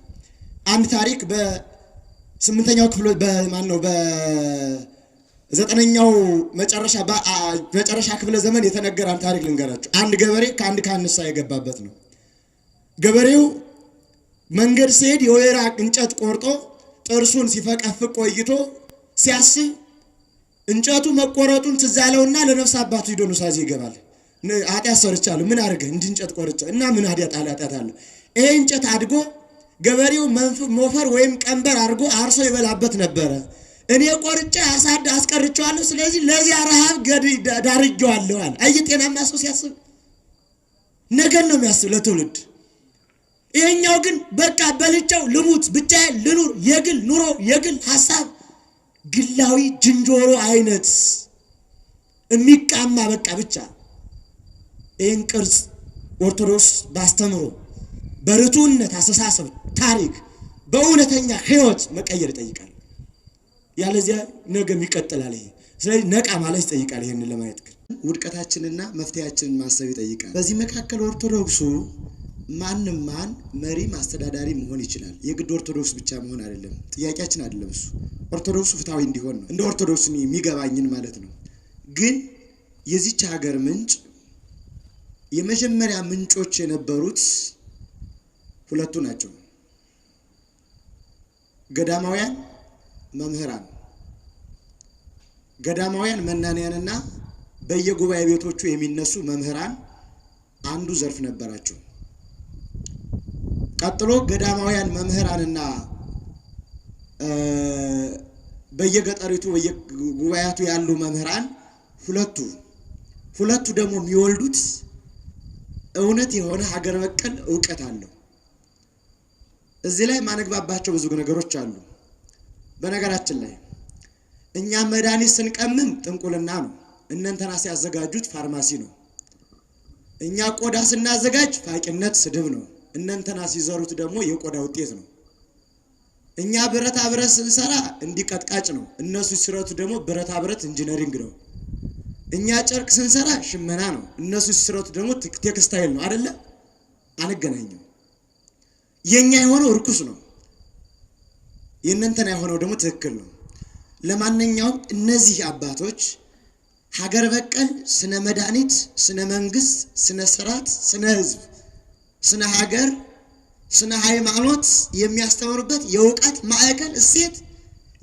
አንድ ታሪክ በ8ኛው ክፍለ በ9ኛው መጨረሻ ክፍለ ዘመን የተነገረ ታሪክ ልንገራችሁ አንድ ገበሬ ከአንድ ካህንሳ የገባበት ነው ገበሬው መንገድ ሲሄድ የወይራ እንጨት ቆርጦ ጥርሱን ሲፈቀፍቅ ቆይቶ ሲያስብ እንጨቱ መቆረጡን ትዛለውና ለነፍስ አባቱ ሄዶ ኑሳዜ ይገባል ኃጢአት ሰርቻለሁ ምን አርገ እንጨት ቆርጬ እና ምን ኃጢአት አለ ይሄ እንጨት አድጎ ገበሬው ሞፈር ወይም ቀንበር አርጎ አርሶ ይበላበት ነበር እኔ ቆርጬ አስቀርጫለሁ ስለዚህ ለዚህ ረሃብ ዳርጌዋለሁ አለ አይጤናማ ሰው ሲያስብ ነገር ነው የሚያስብ ለትውልድ ይሄኛው ግን በቃ በልጫው ልሙት ብቻ ልኑር የግል ኑሮ የግል ሐሳብ ግላዊ ጅንጆሮ አይነት የሚቃማ በቃ ብቻ ይሄን ቅርጽ ኦርቶዶክስ ባስተምሮ በርቱነት አስተሳሰብ ታሪክ በእውነተኛ ህይወት መቀየር ይጠይቃል ያለዚያ ነገም ይቀጥላል ይሄ ስለዚህ ነቃ ማለት ይጠይቃል ይሄን ለማየት ውድቀታችንና መፍትያችንን ማሰብ ይጠይቃል በዚህ መካከል ኦርቶዶክሱ ማንም መሪ ማስተዳዳሪ መሆን ይችላል የግድ ኦርቶዶክስ ብቻ መሆን አይደለም ጥያቄያችን አይደለም እሱ ኦርቶዶክሱ ፍትሃዊ እንዲሆን ነው እንደ ኦርቶዶክስ የሚገባኝን ማለት ነው ግን የዚች ሀገር ምንጭ የመጀመሪያ ምንጮች የነበሩት ሁለቱ ናቸው ገዳማውያን መናንያንና በየጉባኤ ቤቶቹ የሚነሱ መምህራን አንዱ ዘርፍ ነበራቸው ቀጥሎ ገዳማውያን መምህራንና በየገጠሪቱ በየጉባኤያቱ ያሉ መምህራን ሁለቱ ደግሞ የሚወልዱት እውነት የሆነ ሀገር በቀል ዕውቀት አለው እዚህ ላይ ማነግባባቸው ብዙ ነገሮች አሉ በነገራችን ላይ እኛ መድኃኒት ስንቀምም ጥንቁልና ነው እነንተና ሲያዘጋጁት ፋርማሲ ነው እኛ ቆዳ ስናዘጋጅ ፋቂነት ስድብ ነው። እነንተና ሲዘሩት ደግሞ የቆዳ ውጤት ነው። እኛ ብረታ ብረት ስንሰራ እንዲቀጥቃጭ ነው። እነሱ ሲሰሩት ደግሞ ብረታ ብረት ኢንጂነሪንግ ነው። እኛ ጨርቅ ስንሰራ ሽመና ነው። እነሱ ሲሰሩት ደግሞ ቴክስታይል ነው አይደለ? አንገናኝም። የኛ የሆነው ርኩስ ነው፣ የእነንተና የሆነው ደግሞ ትክክል ነው። ለማንኛውም እነዚህ አባቶች ሀገር በቀል ስነ መድኃኒት፣ ስነ መንግስት፣ ስነ ስርዓት፣ ስነ ህዝብ፣ ስነ ሀገር፣ ስነ ሃይማኖት የሚያስተምሩበት የእውቀት ማዕከል እሴት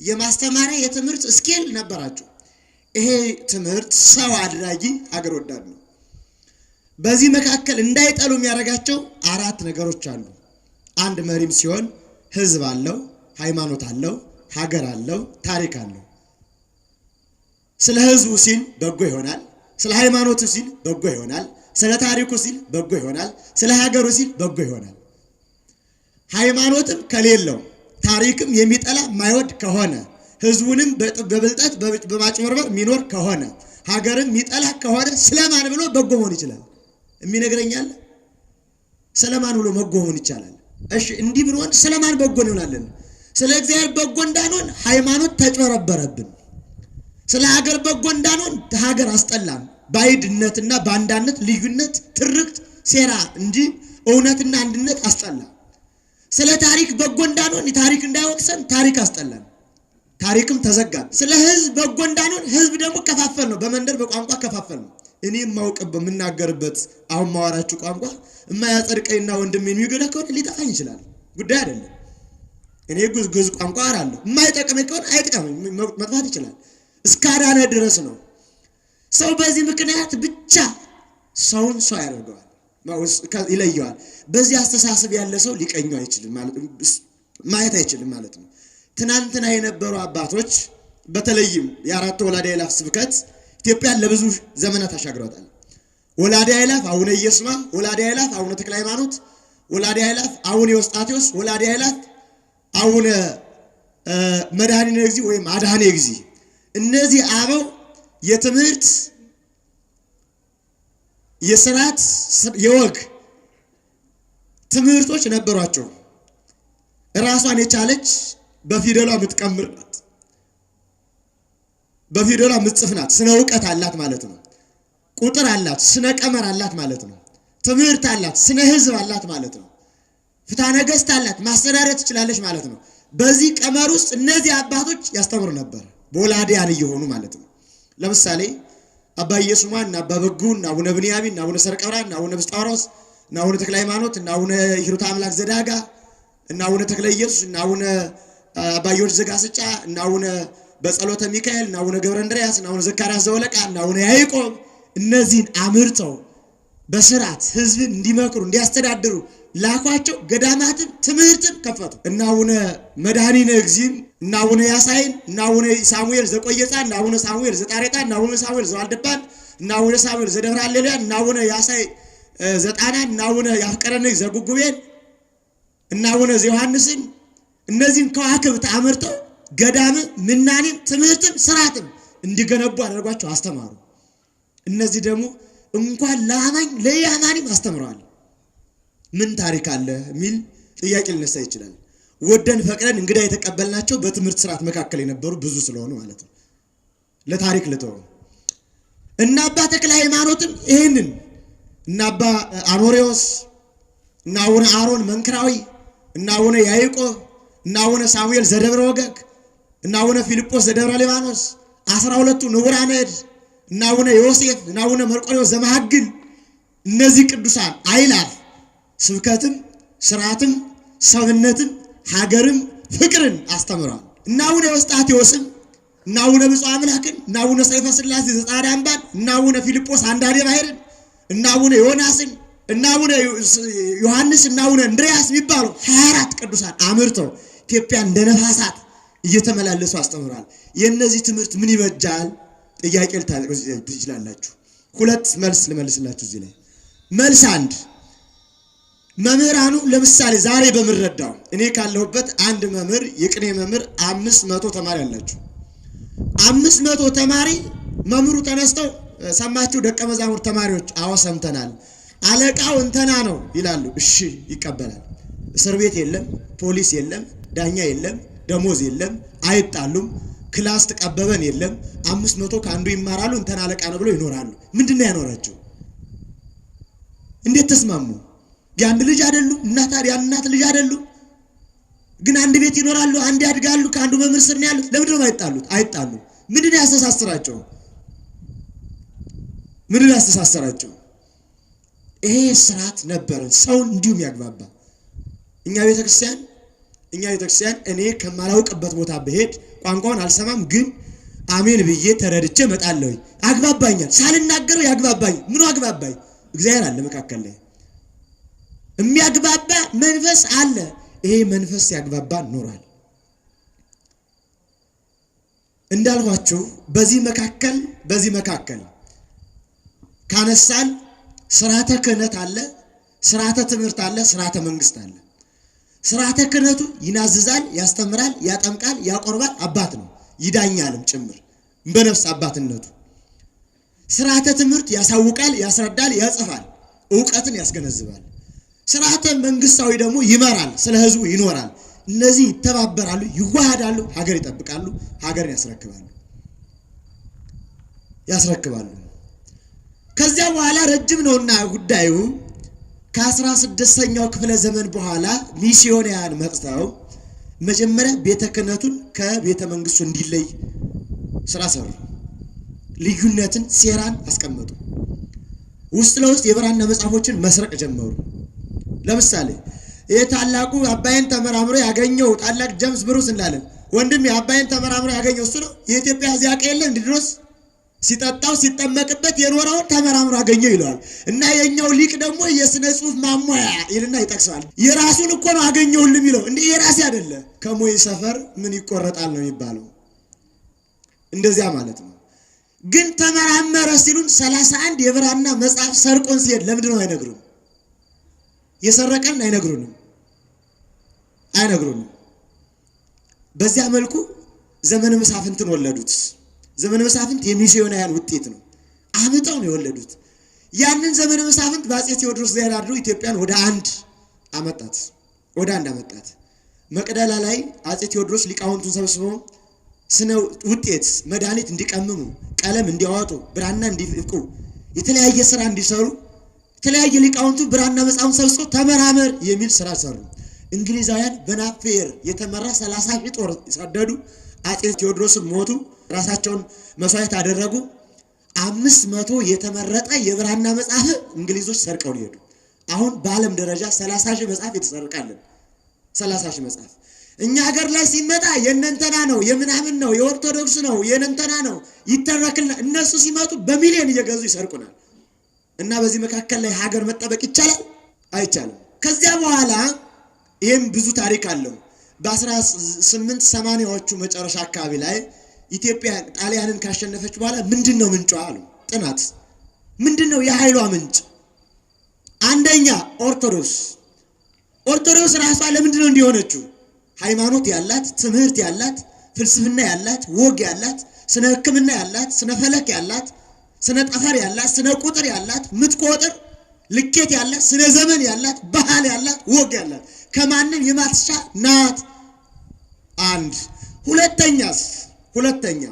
የማስተማሪያ የትምህርት ስኬል ነበራቸው። ይሄ ትምህርት ሰው አድራጊ ሀገር ወዳድ ነው። በዚህ መካከል እንዳይጠሉ የሚያደርጋቸው 4 ነገሮች አሉ። አንድ መሪም ሲሆን ህዝብ አለው፣ ሃይማኖት አለው፣ ሀገር አለው፣ ታሪክ አለው። ስለ ህዝቡ ሲል በጎ ይሆናል፣ ስለ ሃይማኖቱ ሲል በጎ ይሆናል፣ ስለ ታሪኩ ሲል በጎ ይሆናል፣ ስለ ሀገሩ ሲል በጎ ይሆናል። ሃይማኖትም ከሌለው ታሪክም የሚጠላ ማይወድ ከሆነ ህዝቡንም በብልጠት በማጭበርበር ሚኖር ከሆነ ሀገርም የሚጠላ ከሆነ ስለማን ብሎ በጎ መሆን ይችላል? የሚነግረኛል? ስለማን ብሎ በጎ መሆን ይቻላል? እሺ እንዲህ ብንሆን ስለማን በጎ እንሆናለን? ስለ እግዚአብሔር በጎ እንዳንሆን ሃይማኖት ተጭበረበረብን። ስለ ሀገር በጎ እንዳንሆን ሀገር አስጠላን። ባይድነትና ባንዳነት ልዩነት ትርክት ሴራ እንጂ እውነትና አንድነት አስጠላ። ስለ ታሪክ በጎ እንዳንሆን ታሪክ እንዳይወቅሰን ታሪክ አስጠላን፣ ታሪክም ተዘጋን። ስለ ህዝብ በጎ እንዳንሆን ህዝብ ደግሞ ከፋፈል ነው፣ በመንደር በቋንቋ ከፋፈል ነው። እኔ የማውቅበት የምናገርበት አሁን ማወራችሁ ቋንቋ የማያጸድቀኝና ወንድም የሚገዳ ከሆነ ሊጠፋኝ ይችላል፣ ጉዳይ አይደለም። እኔ ግዕዝ ቋንቋ አወራለሁ፣ የማይጠቅመኝ ከሆነ አይጠቅመኝ፣ መጥፋት ይችላል። እስካዳነ ድረስ ነው። ሰው በዚህ ምክንያት ብቻ ሰውን ሰው ያደርገዋል፣ ይለየዋል። በዚህ አስተሳሰብ ያለ ሰው ሊቀኘው አይችልም ማለት ማየት አይችልም ማለት ነው። ትናንትና የነበሩ አባቶች በተለይም የአራቱ ወላዲ አእላፍ ስብከት ኢትዮጵያን ለብዙ ዘመናት አሻግረዋታል። ወላዲ አእላፍ አቡነ ኢየሱስ፣ ወላዲ አእላፍ አቡነ ተክለ ሃይማኖት፣ ወላዲ አእላፍ አቡነ ዮስጣቴዎስ፣ ወላዲ አእላፍ አቡነ መድኃኒነ እግዚእ ወይም አድኃኔ እግዚእ። እነዚህ አበው የትምህርት የሥርዓት የወግ ትምህርቶች ነበሯቸው። ራሷን የቻለች በፊደሏ የምትቀምር ናት፣ በፊደሏ የምትጽፍ ናት። ስነ ዕውቀት አላት ማለት ነው። ቁጥር አላት፣ ስነ ቀመር አላት ማለት ነው። ትምህርት አላት፣ ስነ ህዝብ አላት ማለት ነው። ፍትሐ ነገሥት አላት፣ ማስተዳደር ትችላለች ማለት ነው። በዚህ ቀመር ውስጥ እነዚህ አባቶች ያስተምሩ ነበር፣ በወላዲያን እየሆኑ ማለት ነው። ለምሳሌ አባ ኢየሱስ እና አባ በጉ እና አቡነ ብንያሚን እና አቡነ ሰርቀብራ እና አቡነ ብስጣውሮስ እና አቡነ ተክለ ሃይማኖት እና አቡነ ሂሩት አምላክ ዘዳጋ እና አቡነ ተክለ ኢየሱስ እና አቡነ አባ ጊዮርጊስ ዘጋስጫ እና አቡነ በጸሎተ ሚካኤል እና አቡነ ገብረ እንድርያስ እና አቡነ ዘካርያስ ዘወለቃ እና አቡነ ያዕቆብ እነዚህን አምርተው በስርዓት ህዝብን እንዲመክሩ እንዲያስተዳድሩ ላኳቸው። ገዳማትን ትምህርትን ከፈቱ። እና አቡነ መድኃኒነ እግዚእ እና አቡነ ያሳይን እና አቡነ ሳሙኤል ዘቆየጻ እና አቡነ ሳሙኤል ዘጣሬጣ እና አቡነ ሳሙኤል ዘዋልድባን እና አቡነ ሳሙኤል ዘደብረ ሃሌሉያ እና አቡነ ያሳይ ዘጣና እና አቡነ ያፍቀረነ ዘጉጉቤን እና አቡነ ዘዮሐንስን እነዚህን ከዋክብት አምርተው ገዳም ምናኔን ትምህርትን ስርዓትን እንዲገነቡ አደረጓቸው፣ አስተማሩ። እነዚህ ደግሞ እንኳን ለአማኝ ለያማኒም አስተምረዋል። ምን ታሪክ አለ የሚል ጥያቄ ሊነሳ ይችላል። ወደን ፈቅደን እንግዳ የተቀበልናቸው በትምህርት ስርዓት መካከል የነበሩ ብዙ ስለሆኑ ማለት ነው። ለታሪክ ልተው እና አባ ተክለ ሃይማኖትም ይሄንን እና አባ አኖሬዎስ እና አቡነ አሮን መንክራዊ እና አቡነ ያዕቆብ እና አቡነ ሳሙኤል ዘደብረ ወገግ እና አቡነ ፊልጶስ ዘደብረ ሊባኖስ 12ቱ ንቡራነ እድ እና አቡነ ዮሴፍ እና አቡነ መርቆሬዎስ ዘመሃግል እነዚህ ቅዱሳን አእላፍ ስብከትም ስርዓትም ሰብነትም ሀገርም ፍቅርን አስተምረዋል። እና አቡነ ዮስጣቴዎስም እና አቡነ ብፁዕ አምላክን እና አቡነ ሰይፈ ሥላሴ ዘጻዳ አምባን እና አቡነ ፊልጶስ አንዳዴ ባሕርን እና አቡነ ዮናስን እና አቡነ ዮሐንስ እና አቡነ እንድርያስ የሚባሉ 24 ቅዱሳን አምርተው ኢትዮጵያ እንደ ነፋሳት እየተመላለሱ አስተምረዋል። የነዚህ ትምህርት ምን ይበጃል? ጥያቄ ልታጠቁ ትችላላችሁ። ሁለት መልስ ልመልስላችሁ እዚህ ላይ። መልስ አንድ፣ መምህራኑ ለምሳሌ ዛሬ በምረዳው እኔ ካለሁበት አንድ መምህር የቅኔ መምህር 500 ተማሪ አላችሁ። 500 ተማሪ መምህሩ ተነስተው ሰማችሁ ደቀ መዛሙርት ተማሪዎች አዎ ሰምተናል፣ አለቃው እንተና ነው ይላሉ። እሺ ይቀበላል። እስር ቤት የለም፣ ፖሊስ የለም፣ ዳኛ የለም፣ ደሞዝ የለም፣ አይጣሉም፣ ክላስ ተቀበበን የለም። 500 ከአንዱ ይማራሉ። እንተና አለቃ ነው ብለው ይኖራሉ። ምንድነው ያኖራቸው? እንዴት ተስማሙ? የአንድ ልጅ አይደሉም? እናት ልጅ አይደሉም? ግን አንድ ቤት ይኖራሉ፣ አንድ ያድጋሉ፣ ከአንዱ መምህር ስር ነው ያሉት። ለምንድን ነው አይጣሉት? አይጣሉም። ምንድነው ያስተሳስራቸው? ምንድነው ያስተሳስራቸው? ይሄ ስርዓት ነበር ሰውን እንዲሁም ያግባባ። እኛ ቤተክርስቲያን እኔ ከማላውቅበት ቦታ በሄድ ቋንቋውን አልሰማም፣ ግን አሜን ብዬ ተረድቼ መጣለሁ። አግባባኛል። ሳልናገረው ያግባባኝ። ምኑ አግባባኝ? እግዚአብሔር አለ መካከል ላይ የሚያግባባ መንፈስ አለ። ይሄ መንፈስ ያግባባ ኖራል። እንዳልኳችሁ በዚህ መካከል ካነሳን ስርዓተ ክህነት አለ፣ ስርዓተ ትምህርት አለ፣ ስርዓተ መንግስት አለ። ስርዓተ ክህነቱ ይናዝዛል፣ ያስተምራል፣ ያጠምቃል፣ ያቆርባል፣ አባት ነው፣ ይዳኛልም ጭምር በነፍስ አባትነቱ። ስርዓተ ትምህርት ያሳውቃል፣ ያስረዳል፣ ያጽፋል፣ ዕውቀትን ያስገነዝባል። ስርዓተ መንግስታዊ ደግሞ ይመራል፣ ስለ ህዝቡ ይኖራል። እነዚህ ይተባበራሉ፣ ይዋሃዳሉ፣ ሀገር ይጠብቃሉ፣ ሀገርን ያስረክባሉ። ከዚያ በኋላ ረጅም ነውና ጉዳዩ ከ16ኛው ክፍለ ዘመን በኋላ ሚስዮናውያን መጥተው መጀመሪያ ቤተ ክህነቱን ከቤተ መንግስቱ እንዲለይ ስራ ሰሩ። ልዩነትን፣ ሴራን አስቀመጡ። ውስጥ ለውስጥ የብራና መጽሐፎችን መስረቅ ጀመሩ። ለምሳሌ የታላቁ አባይን ተመራምሮ ያገኘው ታላቅ ጀምስ ብሩስ እንላለን። ወንድም የአባይን ተመራምሮ ያገኘው እሱ ነው። የኢትዮጵያ ዚያቀ የለ እንድድሮስ ሲጠጣው ሲጠመቅበት የኖረውን ተመራምሮ አገኘው ይለዋል። እና የኛው ሊቅ ደግሞ የስነ ጽሁፍ ማሟያ ይልና ይጠቅሳል። የራሱን እኮ ነው አገኘውልም ይለው። እንዴ የራሴ አይደለ ከሞይ ሰፈር ምን ይቆረጣል ነው የሚባለው። እንደዚያ ማለት ነው። ግን ተመራመረ ሲሉን 31 የብራና መጽሐፍ ሰርቆን ሲሄድ ለምንድን ነው አይነግሩን? የሰረቀን አይነግሩንም። በዚያ መልኩ ዘመነ መሳፍንትን ወለዱት። ዘመነ መሳፍንት የሚስዮናውያን ውጤት ነው። አምጠው ነው የወለዱት። ያንን ዘመነ መሳፍንት በአፄ ቴዎድሮስ ዘመን አድሮ ኢትዮጵያን ወደ አንድ አመጣት። መቅደላ ላይ አፄ ቴዎድሮስ ሊቃውንቱን ሰብስበው ስነ ውጤት መድኃኒት እንዲቀምሙ፣ ቀለም እንዲያወጡ፣ ብራና እንዲፍቁ፣ የተለያየ ስራ እንዲሰሩ የተለያየ ሊቃውንቱ ብራና መጽሐፉን ሰብስበው ተመራመር የሚል ስራ ሰሩ። እንግሊዛውያን በናፔር የተመራ 30 ሺህ ጦር ሰደዱ። አፄ ቴዎድሮስን ሞቱ። ራሳቸውን መስዋዕት አደረጉ። 500 የተመረጠ የብራና መጽሐፍ እንግሊዞች ሰርቀው ሊሄዱ። አሁን በዓለም ደረጃ 30 ሺህ መጽሐፍ የተሰረቀልን 30 ሺህ መጽሐፍ እኛ ሀገር ላይ ሲመጣ የነንተና ነው፣ የምናምን ነው፣ የኦርቶዶክስ ነው፣ የነንተና ነው ይተረክልና እነሱ ሲመጡ በሚሊዮን እየገዙ ይሰርቁናል። እና በዚህ መካከል ላይ ሀገር መጠበቅ ይቻላል? አይቻልም። ከዚያ በኋላ ይሄም ብዙ ታሪክ አለው። በ1880ዎቹ መጨረሻ አካባቢ ላይ ኢትዮጵያ ጣሊያንን ካሸነፈች በኋላ ምንድነው ምንጯ አሉ ጥናት። ምንድነው የኃይሏ ምንጭ? አንደኛ ኦርቶዶክስ ራሷ ለምንድነው እንዲሆነችው? ሃይማኖት ያላት፣ ትምህርት ያላት፣ ፍልስፍና ያላት፣ ወግ ያላት፣ ስነ ሕክምና ያላት፣ ስነ ፈለክ ያላት፣ ስነ ጠፈር ያላት፣ ስነ ቁጥር ያላት፣ ምትቆጥር ልኬት ያላት፣ ስነ ዘመን ያላት፣ ባህል ያላት፣ ወግ ያላት ከማንም የማትሻ ናት። አንድ ሁለተኛ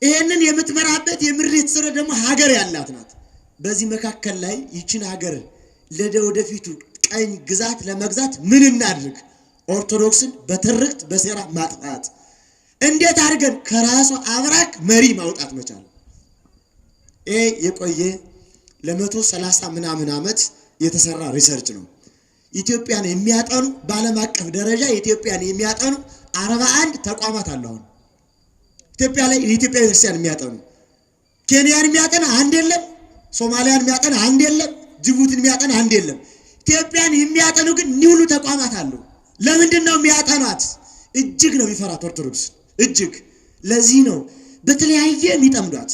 ይሄንን የምትመራበት የምድሪት ስራ ደግሞ ሀገር ያላት ናት። በዚህ መካከል ላይ ይችን ሀገር ለወደፊቱ ቀኝ ግዛት ለመግዛት ምን እናድርግ? ኦርቶዶክስን በትርክት በሴራ ማጥፋት። እንዴት አድርገን? ከራሷ አብራክ መሪ ማውጣት መቻል። ይሄ የቆየ ለ130 ምናምን ዓመት የተሰራ ሪሰርች ነው። ኢትዮጵያን የሚያጠኑ በዓለም አቀፍ ደረጃ ኢትዮጵያን የሚያጠኑ 41 ተቋማት አሉ። አሁን ኢትዮጵያ ላይ የኢትዮጵያ ቤተክርስቲያን የሚያጠኑ ኬንያን የሚያጠና አንድ የለም፣ ሶማሊያን የሚያጠና አንድ የለም፣ ጅቡቲን የሚያጠና አንድ የለም። ኢትዮጵያን የሚያጠኑ ግን ሁሉ ተቋማት አሉ። ለምንድን ነው የሚያጠናት? እጅግ ነው የሚፈራት ኦርቶዶክስ እጅግ። ለዚህ ነው በተለያየ የሚጠምዷት።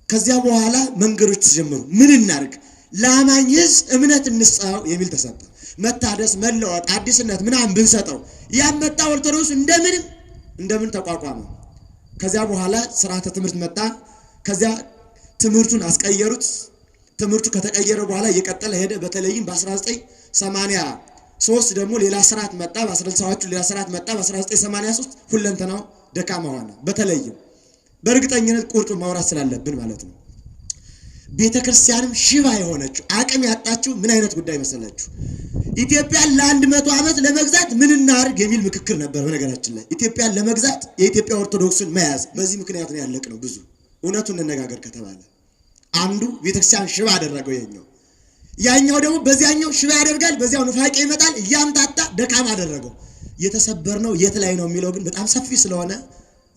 ከዚያ በኋላ መንገዶች ተጀመሩ። ምን እናርግ? ለአማኝ ሕዝብ እምነት እንስጣው የሚል ተሰጠ። መታደስ፣ መለወጥ፣ አዲስነት ምናምን ብንሰጠው ያመጣ ኦርቶዶክስ እንደምን ተቋቋመ። ከዚያ በኋላ ስርዓተ ትምህርት መጣ። ከዚያ ትምህርቱን አስቀየሩት። ትምህርቱ ከተቀየረ በኋላ እየቀጠለ ሄደ። በተለይም በ1983 ደግሞ ሌላ ስርዓት መጣ። በ1960ዎቹ ሌላ ስርዓት መጣ። በ1983 ሁለንተናው ደካማ ሆነ። በተለይም በእርግጠኝነት ቁርጡ ማውራት ስላለብን ማለት ነው። ቤተክርስቲያንም ሽባ የሆነችው አቅም ያጣችው ምን አይነት ጉዳይ መሰላችሁ? ኢትዮጵያን ለ100 ዓመት ለመግዛት ምን እናድርግ የሚል ምክክር ነበር። በነገራችን ላይ ኢትዮጵያን ለመግዛት የኢትዮጵያ ኦርቶዶክስን መያዝ በዚህ ምክንያት ነው ያለቅነው። ብዙ እውነቱን እንነጋገር ከተባለ አንዱ ቤተክርስቲያን ሽባ አደረገው ያኛው ደግሞ በዚያኛው ሽባ ያደርጋል፣ በዚያው ንፋቄ ይመጣል፣ እያምታታ ደካማ አደረገው። የተሰበርነው የት ላይ ነው የሚለው ግን በጣም ሰፊ ስለሆነ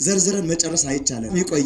ዘርዝረን መጨረስ አይቻልም። ይቆይ